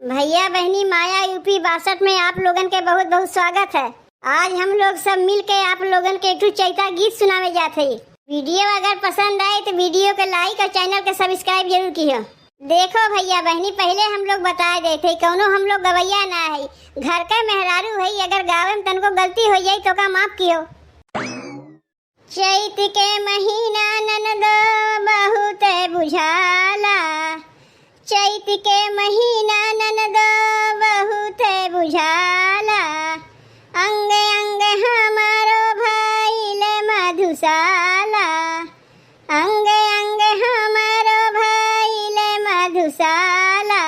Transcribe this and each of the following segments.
भैया बहनी माया यूपी 62 में आप लोगन के बहुत बहुत स्वागत है। आज हम लोग सब मिल के आप लोगन के एक चैता गीत सुनावे जाते हैं। वीडियो अगर पसंद आए तो वीडियो को लाइक और चैनल को सब्सक्राइब जरूर किया। देखो भैया बहनी, पहले हम लोग बता देते कौनो हम लोग गवैया ना है, घर का मेहरारू है। अगर गावे में तनको गलती हो जाए तो का माफ कियो। चैत के महीना ननदो बहुत बुझाला, चैत के महीना ननदो बहुत बुझाला, अंग अंग हमारो भइल मधुशाला, अंग अंग हमारो भइल मधुशाला।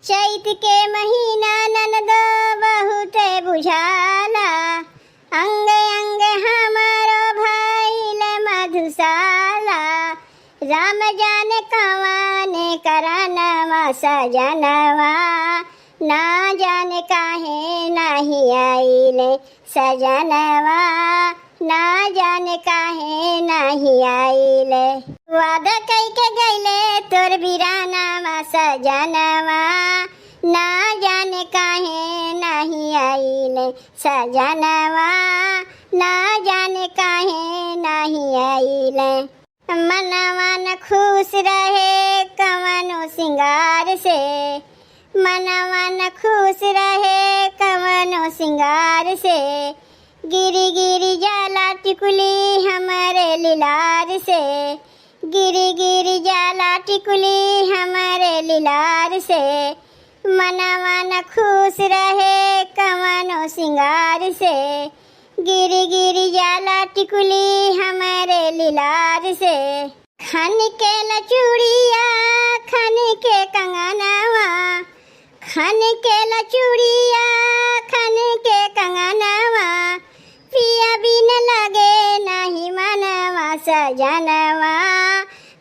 चैत के महीना ननदो बहुत बुझाला, अंग अंग हमारो भइल मधुशाला। राम जाने कवाने करानवा सजनवा, ना जाने काहे नहीं आइले सजनवा, ना जाने काहे नहीं आइले। वादा कई के गइले तोर बिरानवा सजनवा, ना जाने काहे नहीं आइले सजनवा, ना जाने काहे नहीं आइले। मनवा न खुश रहे कवनो सिंगार से, मनवा न खुश रहे कवनो सिंगार से। गिरी गिरी जाला टिकुली हमारे लिलार से, गिरी गिरी जाला टिकुली हमारे लिलार से। मनवा न खुश रहे कवनो सिंगार से, गिरी गिरी जाला टिकुली हमारे लिलार से। खन के लचूड़िया खन के कंगनवा, खन के लचूड़िया खन के कंगनवा। पिया बिन लगे नहीं मनवा सजनवा,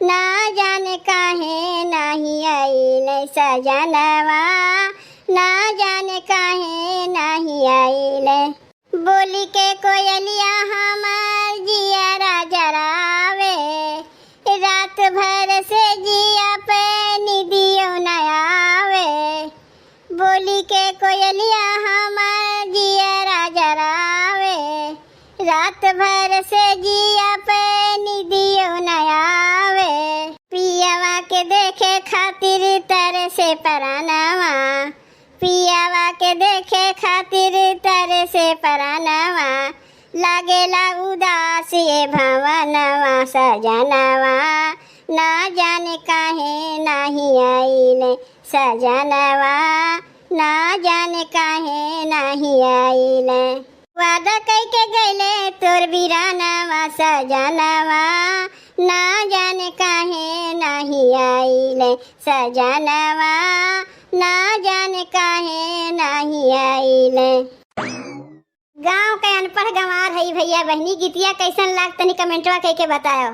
ना जाने काहे नहीं आइले सजनवा, ना जाने काहे नहीं आइले। बोली के कोयलिया हमार जिया जरावे, रात भर से जिया पे निदियो न आवे। बोली के कोयलिया हमार जिया जरावे, रात भर से जिया पे निदियो न आवे। पियावा के देखे खातिर तरसे परानवा, पियावा के देखे खातिर तरसे परानवा। लागेला उदास ये भवनवा सजनवा, ना जाने काहे नहीं आइले सजनवा, ना जाने काहे नहीं आइले। वादा कई के गइले तोर बिरानवा सजनवा, ना जाने काहे नहीं आइले सजनवा, ना जाने काहे नहीं आइले। गाँव के अनपढ़ गंवार है भैया बहनी, गीतिया कैसन लाग तनी कमेंटवा कह के बताओ।